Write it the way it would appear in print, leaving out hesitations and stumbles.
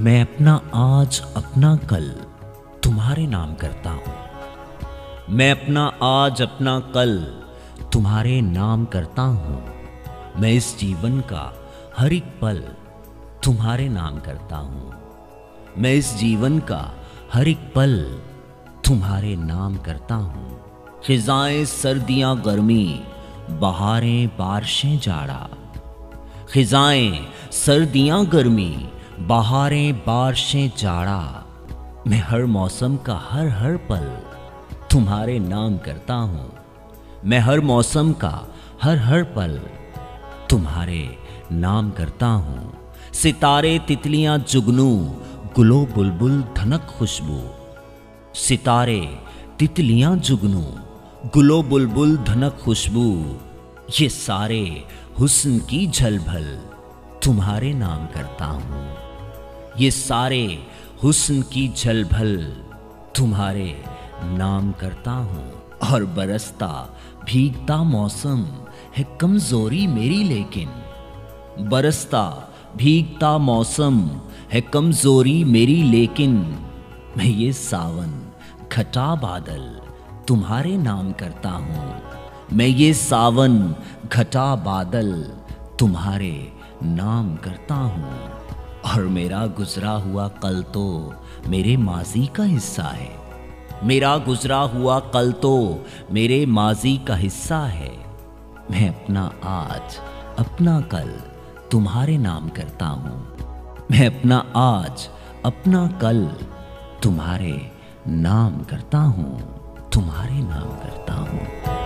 मैं अपना आज अपना कल तुम्हारे नाम करता हूँ। मैं अपना आज अपना कल तुम्हारे नाम करता हूँ। मैं इस जीवन का हर एक पल तुम्हारे नाम करता हूँ। मैं इस जीवन का हर एक पल तुम्हारे नाम करता हूँ। खिजाएं सर्दियाँ गर्मी, बहारें बारिशें जाड़ा। खिजाएं सर्दियाँ गर्मी, बहारें बारिशें जाड़ा। मैं हर मौसम का हर हर पल तुम्हारे नाम करता हूँ। मैं हर मौसम का हर हर पल तुम्हारे नाम करता हूँ। सितारे तितलियां जुगनू, गुलो बुलबुल धनक खुशबू। सितारे तितलियां जुगनू, गुलो बुलबुल धनक खुशबू। ये सारे हुस्न की झलभल तुम्हारे नाम करता हूँ। ये सारे हुस्न की झलभल तुम्हारे नाम करता हूँ। और बरसता भीगता मौसम है कमजोरी मेरी, लेकिन बरसता भीगता मौसम है कमजोरी मेरी, लेकिन मैं ये सावन घटा बादल तुम्हारे नाम करता हूँ। मैं ये सावन घटा बादल तुम्हारे नाम करता हूँ। और मेरा गुजरा हुआ कल तो मेरे माजी का हिस्सा है। मेरा गुजरा हुआ कल तो मेरे माजी का हिस्सा है। मैं अपना आज अपना कल तुम्हारे नाम करता हूँ। मैं अपना आज अपना कल तुम्हारे नाम करता हूँ। तुम्हारे नाम करता हूँ।